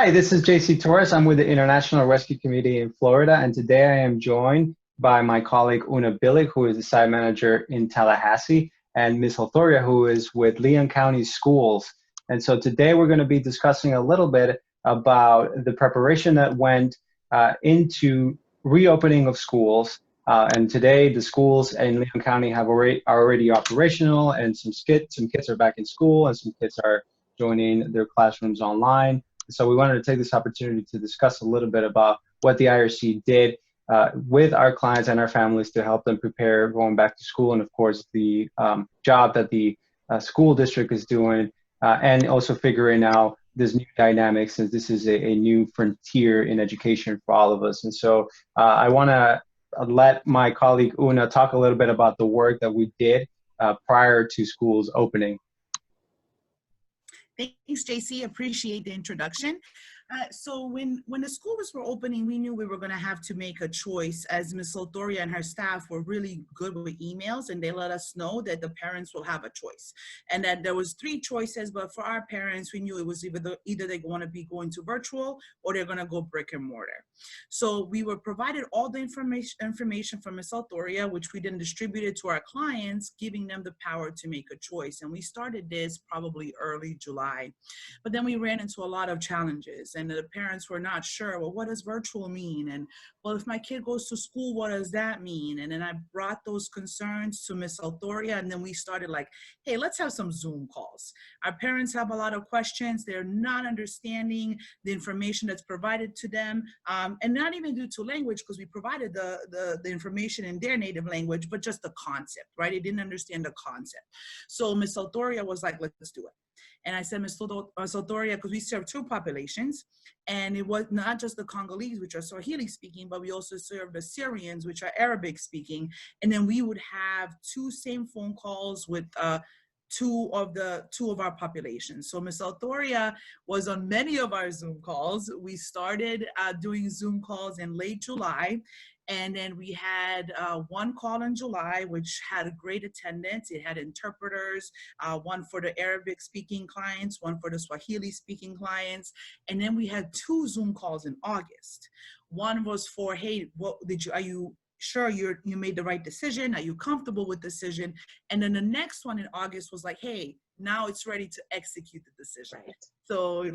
Hi, this is Juan.Torres. I'm with the International Rescue Committee in Florida, and today I am joined by my colleague Una Bilic, who is the site manager in Tallahassee, and Ms. Althoria, who is with Leon County Schools. And so today we're going to be discussing a little bit about the preparation that went into reopening of schools. And today the schools in Leon County are already operational, and some kids are back in school, and some kids are joining their classrooms online. So we wanted to take this opportunity to discuss a little bit about what the IRC did with our clients and our families to help them prepare going back to school, and of course the job that the school district is doing, and also figuring out this new dynamic, since this is a new frontier in education for all of us. And so I want to let my colleague Una talk a little bit about the work that we did prior to schools opening. Thanks, JC. Appreciate the introduction. So when the schools were opening, we knew we were going to have to make a choice, as Ms. Althoria and her staff were really good with emails, and they let us know that the parents will have a choice, and that there was 3 choices. But for our parents, we knew it was either they want to be going to virtual or they're going to go brick and mortar. So we were provided all the information from Ms. Althoria, which we then distributed to our clients, giving them the power to make a choice. And we started this probably early July, but then we ran into a lot of challenges. And the parents were not sure, well, what does virtual mean? And well, if my kid goes to school, what does that mean? And then I brought those concerns to Ms. Althoria, and then we started like, hey, let's have some Zoom calls. Our parents have a lot of questions. They're not understanding the information that's provided to them, and not even due to language, because we provided the information in their native language, but just the concept, right? They didn't understand the concept. So Ms. Althoria was like, let's do it. And I said, Ms. Althoria, because we serve 2 populations, and it was not just the Congolese, which are Swahili speaking, but we also serve the Syrians, which are Arabic speaking. And then we would have 2 same phone calls with two of our populations. So Ms. Althoria was on many of our Zoom calls. We started doing Zoom calls in late July. And then we had 1 call in July, which had a great attendance. It had interpreters, 1 for the Arabic speaking clients, 1 for the Swahili speaking clients. And then we had 2 Zoom calls in August. 1 was for, hey, are you sure you made the right decision? Are you comfortable with the decision? And then the next one in August was like, hey, now it's ready to execute the decision. Right. So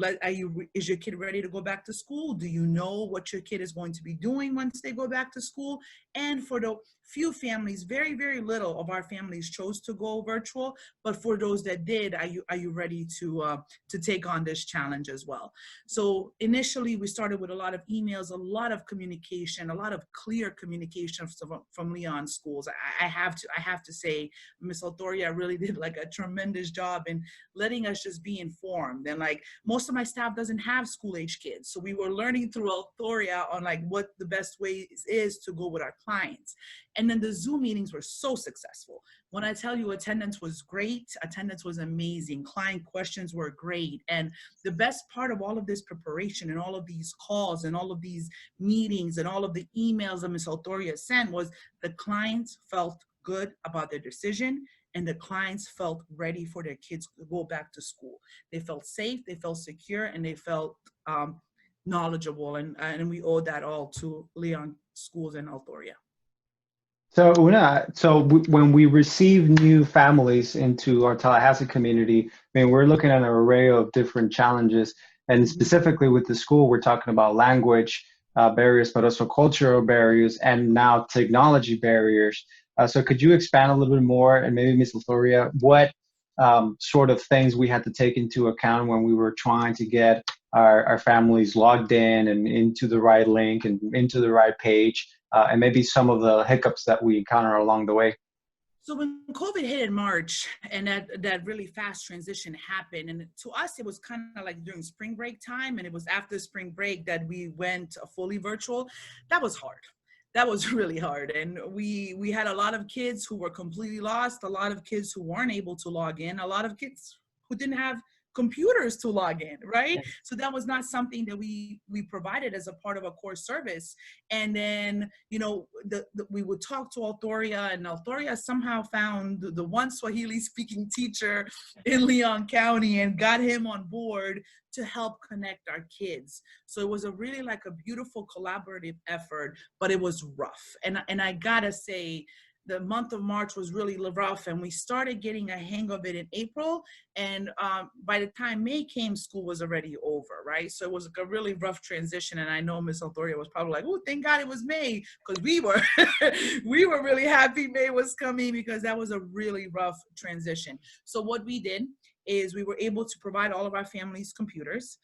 is your kid ready to go back to school? Do you know what your kid is going to be doing once they go back to school? And for the few families, very, very little of our families chose to go virtual, but for those that did, are you ready to take on this challenge as well? So initially we started with a lot of emails, a lot of communication, a lot of clear communication from Leon schools. I have to say, Ms. Althoria really did like a tremendous job in letting us just be informed. And like, most of my staff doesn't have school age kids, so we were learning through Althoria on like what the best way is to go with our clients. And then the Zoom meetings were so successful. When I tell you attendance was great, attendance was amazing. Client questions were great. And the best part of all of this preparation and all of these calls and all of these meetings and all of the emails that Ms. Althoria sent was the clients felt good about their decision, and the clients felt ready for their kids to go back to school. They felt safe, they felt secure, and they felt knowledgeable. And we owe that all to Leon Schools and Althoria. So Una, when we receive new families into our Tallahassee community, I mean, we're looking at an array of different challenges, and specifically with the school, we're talking about language barriers, but also cultural barriers, and now technology barriers. So could you expand a little bit more, and maybe Ms. Althoria, what sort of things we had to take into account when we were trying to get our families logged in and into the right link and into the right page, and maybe some of the hiccups that we encounter along the way? So when COVID hit in March, and that really fast transition happened, and to us, it was kind of like during spring break time, and it was after spring break that we went fully virtual. That was hard. That was really hard. And we had a lot of kids who were completely lost, a lot of kids who weren't able to log in, a lot of kids who didn't have computers to log in, right? So that was not something that we provided as a part of a core service. And then, you know, we would talk to Althoria, and Althoria somehow found the one Swahili speaking teacher in Leon County and got him on board to help connect our kids. So it was a really like a beautiful collaborative effort, but it was rough. And I gotta say, the month of March was really rough, and we started getting a hang of it in April. And by the time May came, school was already over, right? So it was like a really rough transition. And I know Miss Althoria was probably like, oh, thank God it was May, because we were we were really happy May was coming, because that was a really rough transition. So what we did is we were able to provide all of our families computers,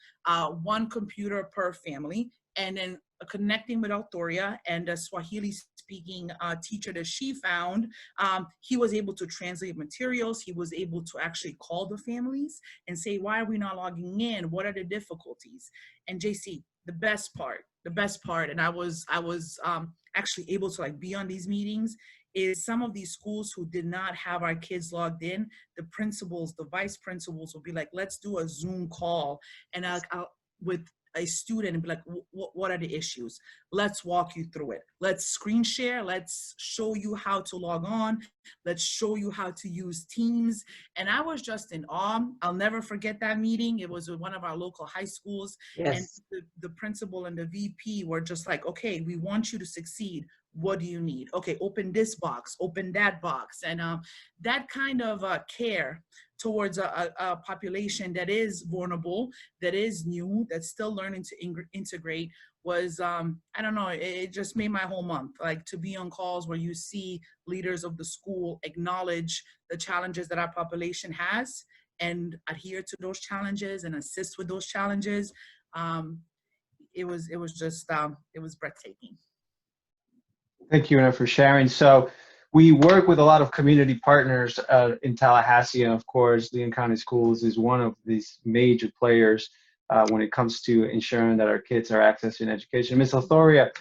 one computer per family, and then connecting with Althoria and a Swahili speaking teacher that she found. He was able to translate materials. He was able to actually call the families and say, why are we not logging in? What are the difficulties? And JC, the best part, and I was actually able to like be on these meetings, is some of these schools who did not have our kids logged in, the principals, the vice principals will be like, let's do a Zoom call. And I'll with a student and be like, what are the issues? Let's walk you through it. Let's screen share. Let's show you how to log on. Let's show you how to use Teams. And I was just in awe. I'll never forget that meeting. It was with one of our local high schools. Yes. And the principal and the VP were just like, okay, we want you to succeed. What do you need? Okay, open this box, open that box. And that kind of care towards a population that is vulnerable, that is new, that's still learning to integrate was, I don't know, it just made my whole month. Like, to be on calls where you see leaders of the school acknowledge the challenges that our population has and adhere to those challenges and assist with those challenges. It was just, it was breathtaking. Thank you, Una, for sharing. So we work with a lot of community partners in Tallahassee, and of course, Leon County Schools is one of these major players when it comes to ensuring that our kids are accessing education. Ms. Althoria,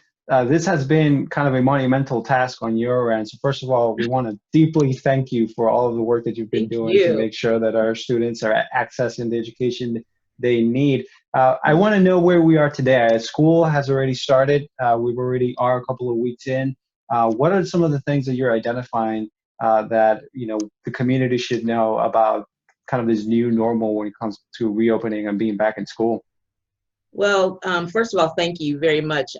this has been kind of a monumental task on your end. So first of all, we want to deeply thank you for all of the work that you've been doing to make sure that our students are accessing the education they need. I want to know where we are today. School has already started. We already are a couple of weeks in. What are some of the things that you're identifying that the community should know about kind of this new normal when it comes to reopening and being back in school? Well, first of all, thank you very much.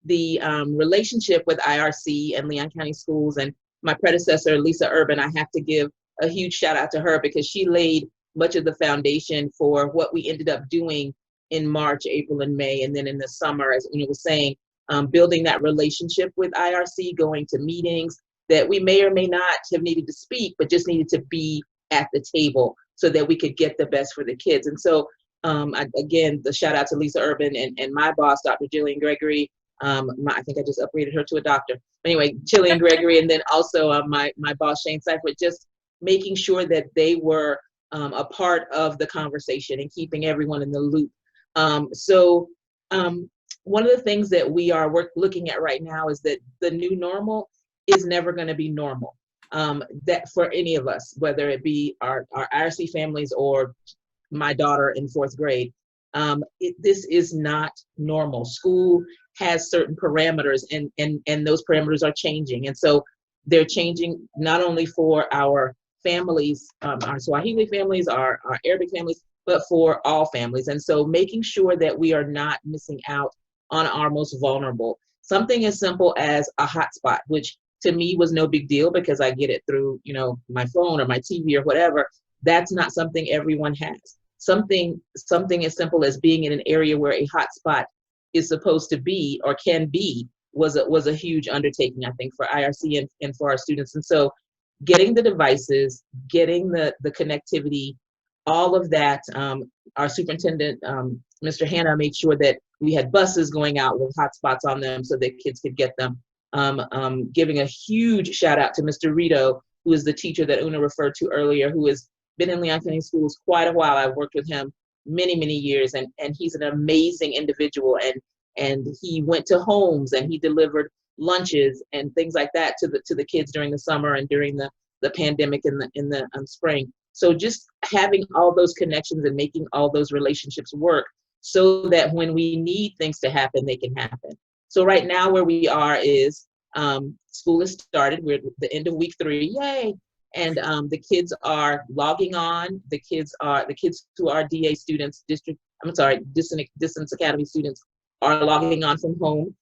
The relationship with IRC and Leon County Schools and my predecessor, Lisa Urban, I have to give a huge shout out to her, because she laid much of the foundation for what we ended up doing in March, April, and May. And then in the summer, as Una was saying, building that relationship with IRC, going to meetings that we may or may not have needed to speak, but just needed to be at the table so that we could get the best for the kids. And so, again, the shout out to Lisa Urban and my boss, Dr. Jillian Gregory. I think I just upgraded her to a doctor. Anyway, Jillian Gregory, and then also my boss, Shane Seifert, just making sure that they were a part of the conversation and keeping everyone in the loop. One of the things that we are looking at right now is that the new normal is never going to be normal. That for any of us, whether it be our IRC families or my daughter in 4th grade, this is not normal. School has certain parameters, and those parameters are changing. And so they're changing not only for our families, our Swahili families, our Arabic families, but for all families. And so making sure that we are not missing out on our most vulnerable. Something as simple as a hotspot, which to me was no big deal because I get it through, my phone or my TV or whatever. That's not something everyone has. Something as simple as being in an area where a hotspot is supposed to be or can be was a huge undertaking, I think, for IRC and for our students. And so getting the devices, getting the connectivity, all of that, our superintendent, Mr. Hanna, made sure that we had buses going out with hotspots on them so that kids could get them. Giving a huge shout out to Mr. Rito, who is the teacher that Una referred to earlier, who has been in Leon County Schools quite a while. I've worked with him many, many years, and he's an amazing individual. And he went to homes and he delivered lunches and things like that to the kids during the summer and during the pandemic in the spring. So just having all those connections and making all those relationships work so that when we need things to happen, they can happen. So right now where we are is school has started. We're at the end of week 3, yay! And the kids are logging on. The kids who are DA students, Distance Academy students, are logging on from home.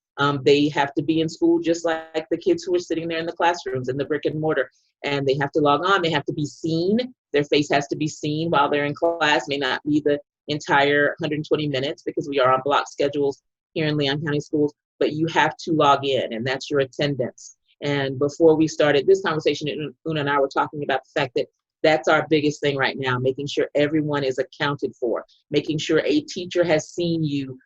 They have to be in school just like the kids who are sitting there in the classrooms in the brick and mortar. And they have to log on. They have to be seen. Their face has to be seen while they're in class. May not be the entire 120 minutes because we are on block schedules here in Leon County Schools. But you have to log in, and that's your attendance. And before we started this conversation, Una and I were talking about the fact that that's our biggest thing right now, making sure everyone is accounted for, making sure a teacher has seen you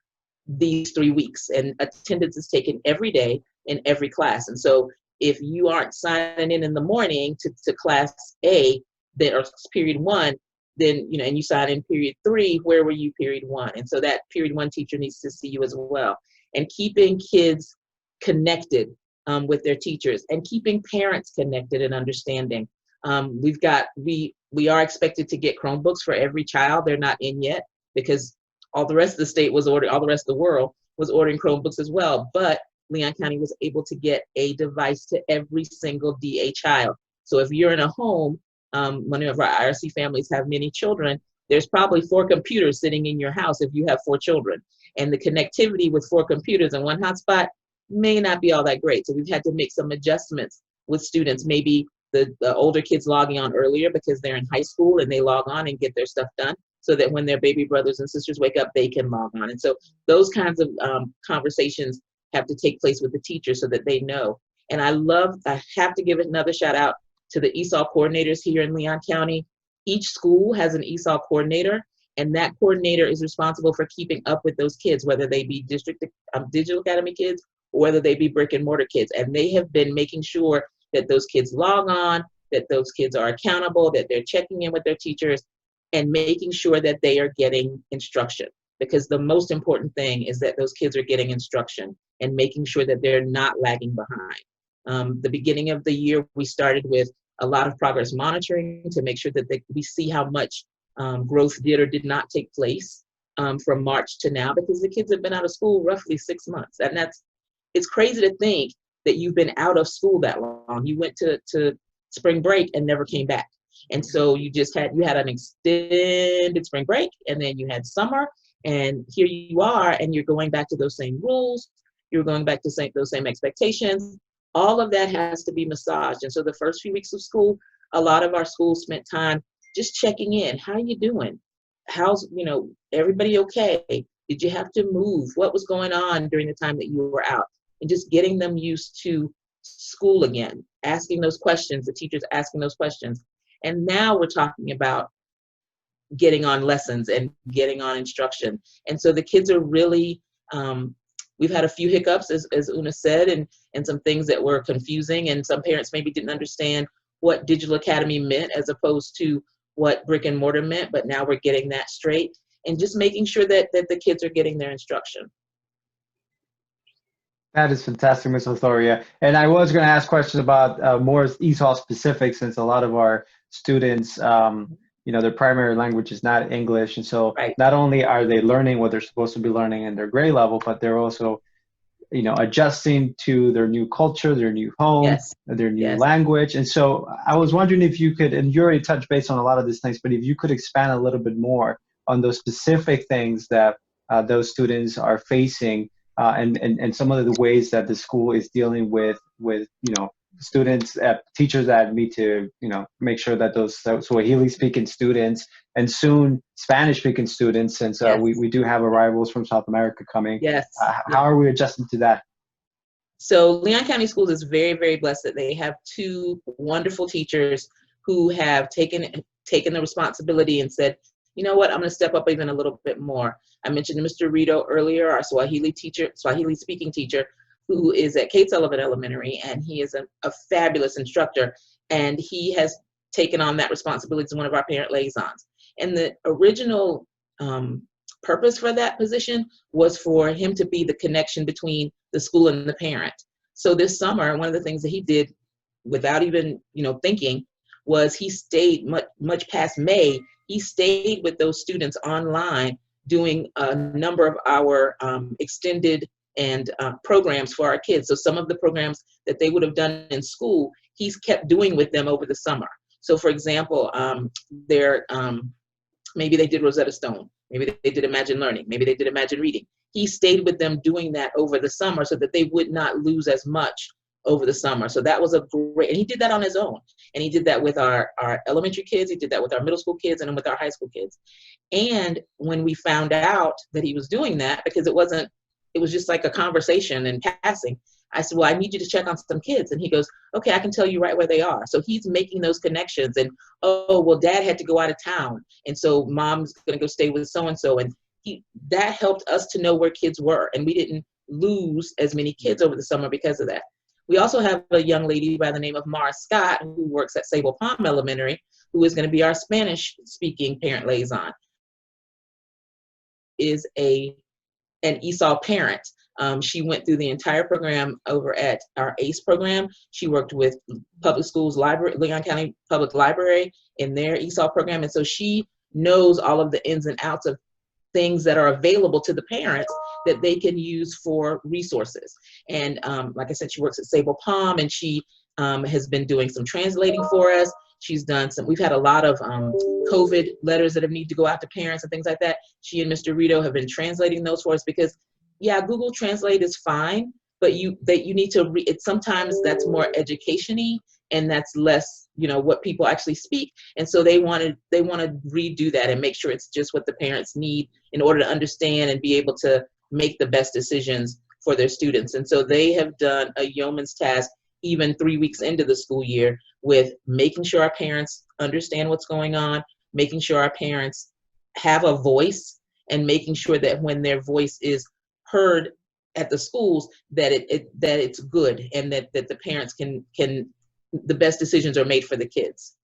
these 3 weeks, and attendance is taken every day in every class. And so if you aren't signing in the morning to class A, then, or period 1, then, you know, and you sign in period 3, where were you period 1? And so that period 1 teacher needs to see you as well. And keeping kids connected with their teachers, and keeping parents connected and understanding. We are expected to get Chromebooks for every child. They're not in yet because all the rest of the state was ordering, all the rest of the world was ordering Chromebooks as well. But Leon County was able to get a device to every single DA child. So if you're in a home, one of our IRC families have many children, there's probably 4 computers sitting in your house if you have 4 children. And the connectivity with 4 computers and 1 hotspot may not be all that great. So we've had to make some adjustments with students. Maybe the older kids logging on earlier because they're in high school and they log on and get their stuff done, so that when their baby brothers and sisters wake up, they can log on. And so those kinds of conversations have to take place with the teachers so that they know. And I have to give another shout out to the ESOL coordinators here in Leon County. Each school has an ESOL coordinator, and that coordinator is responsible for keeping up with those kids, whether they be Digital Academy kids or whether they be brick and mortar kids. And they have been making sure that those kids log on, that those kids are accountable, that they're checking in with their teachers, and making sure that they are getting instruction. Because the most important thing is that those kids are getting instruction and making sure that they're not lagging behind. The beginning of the year, we started with a lot of progress monitoring to make sure that we see how much growth did or did not take place from March to now, because the kids have been out of school roughly 6 months. And it's crazy to think that you've been out of school that long. You went to spring break and never came back. And so you had an extended spring break, and then you had summer, and here you are, and you're going back to those same rules. You're going back to those same expectations. All of that has to be massaged. And so the first few weeks of school, a lot of our schools spent time just checking in. How are you doing? How's, everybody okay? Did you have to move? What was going on during the time that you were out? And just getting them used to school again, asking those questions, the teachers asking those questions. And now we're talking about getting on lessons and getting on instruction. And so the kids are really, we've had a few hiccups, as Una said, and some things that were confusing, and some parents maybe didn't understand what Digital Academy meant as opposed to what brick and mortar meant, but now we're getting that straight, and just making sure that the kids are getting their instruction. That is fantastic, Ms. Althoria. And I was going to ask questions about more ESOL specific, since a lot of our students, their primary language is not English. And so not only are they learning what they're supposed to be learning in their grade level, but they're also, adjusting to their new culture, their new home, their new language. And so I was wondering if you could, and you already touched base on a lot of these things, but if you could expand a little bit more on those specific things that those students are facing, and some of the ways that the school is dealing with students, teachers that need to make sure that those Swahili speaking students and soon Spanish speaking students, since we do have arrivals from South America coming. How are we adjusting to that? So Leon County Schools is very, very blessed that they have 2 wonderful teachers who have taken the responsibility and said, you know what, I'm going to step up even a little bit more. I mentioned Mr. Rito earlier, our Swahili speaking teacher, who is at Kate Sullivan Elementary, and he is a fabulous instructor, and he has taken on that responsibility as one of our parent liaisons. And the original purpose for that position was for him to be the connection between the school and the parent. So this summer, one of the things that he did without even thinking was he stayed much past May. He stayed with those students online, doing a number of our extended and programs for our kids. So some of the programs that they would have done in school, he's kept doing with them over the summer. So for example, maybe they did Rosetta Stone, maybe they did Imagine Learning, maybe they did Imagine Reading. He stayed with them doing that over the summer so that they would not lose as much over the summer. So that was a great, and he did that on his own. And he did that with our elementary kids, he did that with our middle school kids, and then with our high school kids. And when we found out that he was doing that, because it was just like a conversation in passing, I said, well, I need you to check on some kids. And he goes, okay, I can tell you right where they are. So he's making those connections. And, oh, well, dad had to go out of town, and so mom's going to go stay with so-and-so. And that helped us to know where kids were. And we didn't lose as many kids over the summer because of that. We also have a young lady by the name of Mara Scott, who works at Sable Palm Elementary, who is going to be our Spanish-speaking parent liaison. Is an ESOL parent. She went through the entire program over at our ACE program. She worked with public schools library, Leon County Public Library, in their ESOL program. And so she knows all of the ins and outs of things that are available to the parents that they can use for resources. And like I said, she works at Sable Palm, and she has been doing some translating for us. She's done we've had a lot of COVID letters that have need to go out to parents and things like that. She and Mr. Rito have been translating those for us, because yeah, Google Translate is fine, but you need to sometimes that's more education-y, and that's less, what people actually speak. And so they want to redo that and make sure it's just what the parents need in order to understand and be able to make the best decisions for their students. And so they have done a yeoman's task, even 3 weeks into the school year, with making sure our parents understand what's going on, making sure our parents have a voice, and making sure that when their voice is heard at the schools, that it's good, and that the parents can the best decisions are made for the kids.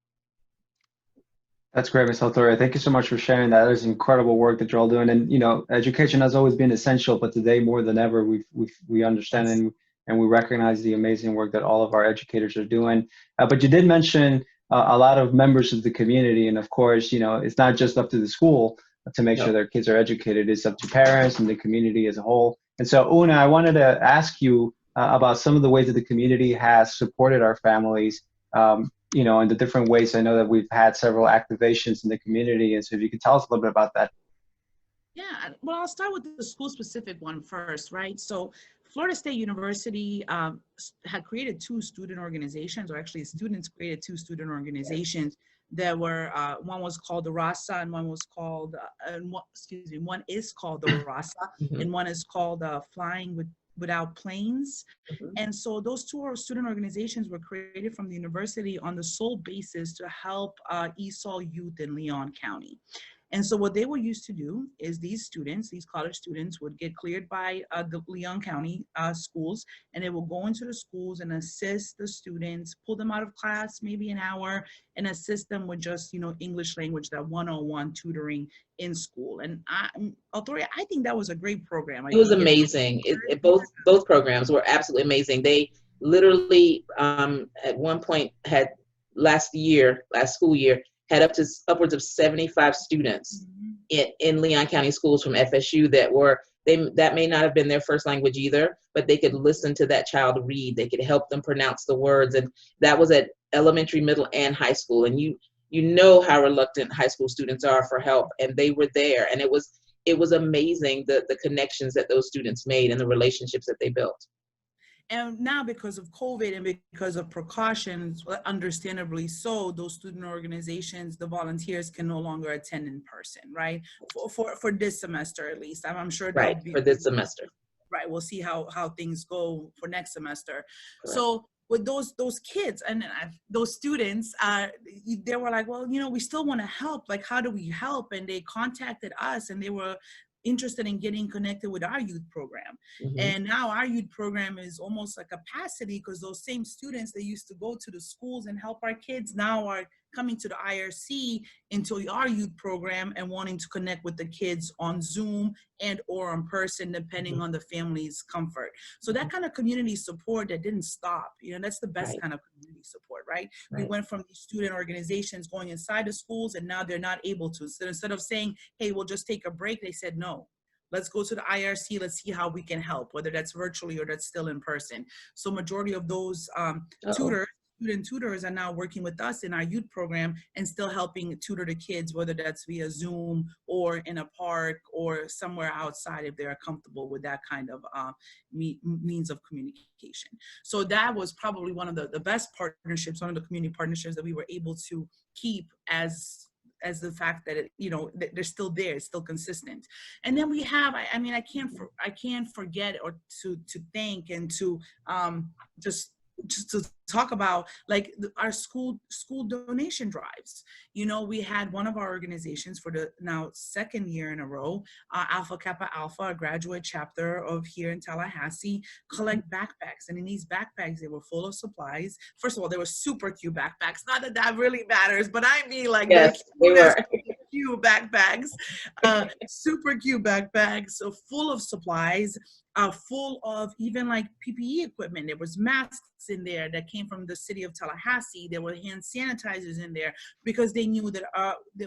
That's great, Ms. Althoria. Thank you so much for sharing that. There's incredible work that you're all doing. And, education has always been essential, but today more than ever, we understand and we recognize the amazing work that all of our educators are doing. But you did mention a lot of members of the community. And of course, it's not just up to the school to make sure their kids are educated. It's up to parents and the community as a whole. And so, Una, I wanted to ask you about some of the ways that the community has supported our families, in the different ways. I know that we've had several activations in the community. And so if you could tell us a little bit about that. Yeah, well, I'll start with the school-specific one first, right? So Florida State University had created two student organizations, or actually students created two student organizations that were, one was called the RASA, and one was called, one is called the RASA, and one is called Flying Without Planes. And so those two student organizations were created from the university on the sole basis to help ESOL youth in Leon County. And so what they were used to do is these college students would get cleared by the Leon County schools, and they will go into the schools and assist the students, pull them out of class maybe an hour, and assist them with just, English language, that 101 tutoring in school. And Althoria, I think that was a great program. It was amazing. Both programs were absolutely amazing. They literally at one point had last school year, had upwards of 75 students in Leon County schools from FSU that may not have been their first language either, but they could listen to that child read. They could help them pronounce the words. And that was at elementary, middle, and high school. And you know how reluctant high school students are for help. And they were there. And it was amazing, the connections that those students made and the relationships that they built. And now, because of COVID and because of precautions, understandably so, those student organizations, the volunteers can no longer attend in person, right? For this semester, at least. I'm sure right, for this semester. Right, we'll see how things go for next semester. Correct. So with those kids and those students, they were like, well, we still want to help. Like, how do we help? And they contacted us, and they were interested in getting connected with our youth program. And now our youth program is almost like a capacity, because those same students that used to go to the schools and help our kids now are coming to the IRC into our youth program and wanting to connect with the kids on Zoom and or in person, depending on the family's comfort. So that kind of community support that didn't stop, that's the best kind of community support, right? We went from these student organizations going inside the schools, and now they're not able to. So instead of saying, hey, we'll just take a break, they said, no, let's go to the IRC. Let's see how we can help, whether that's virtually or that's still in person. So majority of those student tutors are now working with us in our youth program and still helping tutor the kids, whether that's via Zoom or in a park or somewhere outside if they're comfortable with that kind of means of communication. So that was probably one of the best partnerships, one of the community partnerships that we were able to keep as the fact that they're still there, it's still consistent. And then we have, I can't forget or to thank and to just to talk about like our school donation drives. We had one of our organizations for the now second year in a row, Alpha Kappa Alpha, a graduate chapter of here in Tallahassee, collect backpacks. And in these backpacks, they were full of supplies. First of all, they were super cute backpacks. Not that that really matters, but I mean like yes, they were cute backpacks, super cute backpacks, so full of supplies. Full of even like PPE equipment. There was masks in there that came from the city of Tallahassee. There were hand sanitizers in there because they knew that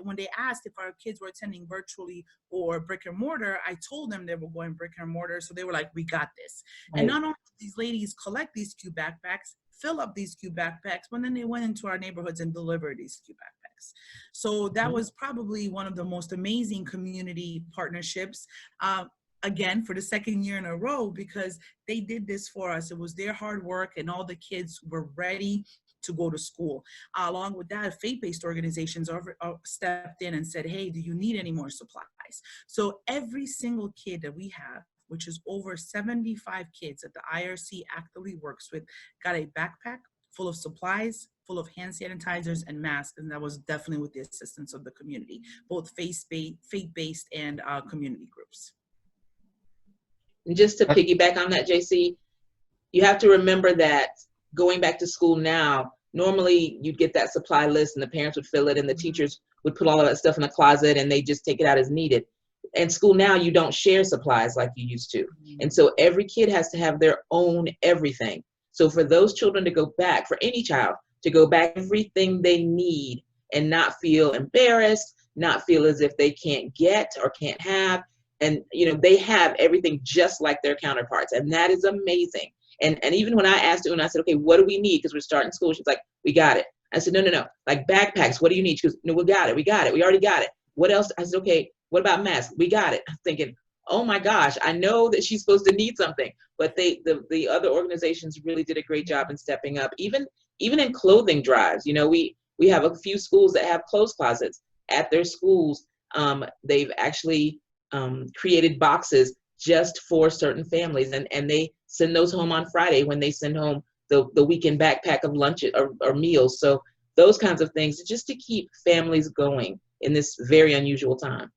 when they asked if our kids were attending virtually or brick and mortar, I told them they were going brick and mortar. So they were like, we got this. Right. And not only did these ladies collect these cute backpacks, fill up these cute backpacks, but then they went into our neighborhoods and delivered these cute backpacks. So that was probably one of the most amazing community partnerships. Again, for the second year in a row, because they did this for us. It was their hard work, and all the kids were ready to go to school. Along with that, faith-based organizations stepped in and said, hey, do you need any more supplies? So every single kid that we have, which is over 75 kids that the IRC actively works with, got a backpack full of supplies, full of hand sanitizers and masks, and that was definitely with the assistance of the community, both faith-based and community groups. And just to piggyback on that, JC, you have to remember that going back to school now, normally you'd get that supply list and the parents would fill it and the teachers would put all of that stuff in the closet and they just take it out as needed. And school now, you don't share supplies like you used to. And so every kid has to have their own everything. So for those children to go back, for any child to go back, everything they need and not feel embarrassed, not feel as if they can't get or can't have. And, they have everything just like their counterparts. And that is amazing. And even when I asked Una, I said, okay, what do we need? Because we're starting school. She's like, we got it. I said, no. Like backpacks, what do you need? She goes, no, we got it. We already got it. What else? I said, okay, what about masks? We got it. I'm thinking, oh my gosh, I know that she's supposed to need something. But the other organizations really did a great job in stepping up. Even in clothing drives, we have a few schools that have clothes closets at their schools. They've actually created boxes just for certain families, and they send those home on Friday when they send home the weekend backpack of lunch or meals. So those kinds of things just to keep families going in this very unusual time.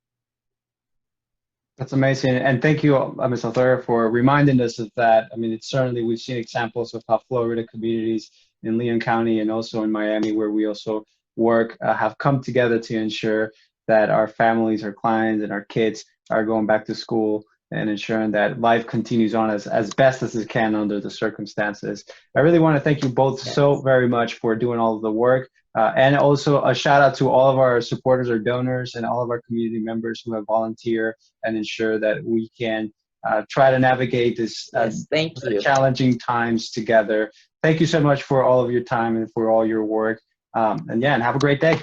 That's amazing. And thank you, Ms. Althoria, for reminding us of that. It's certainly, we've seen examples of how Florida communities in Leon County and also in Miami, where we also work, have come together to ensure that our families, our clients, and our kids are going back to school and ensuring that life continues on as best as it can under the circumstances. I really want to thank you both so very much for doing all of the work. And also a shout out to all of our supporters or donors and all of our community members who have volunteered and ensure that we can try to navigate this challenging times together. Thank you so much for all of your time and for all your work. And have a great day.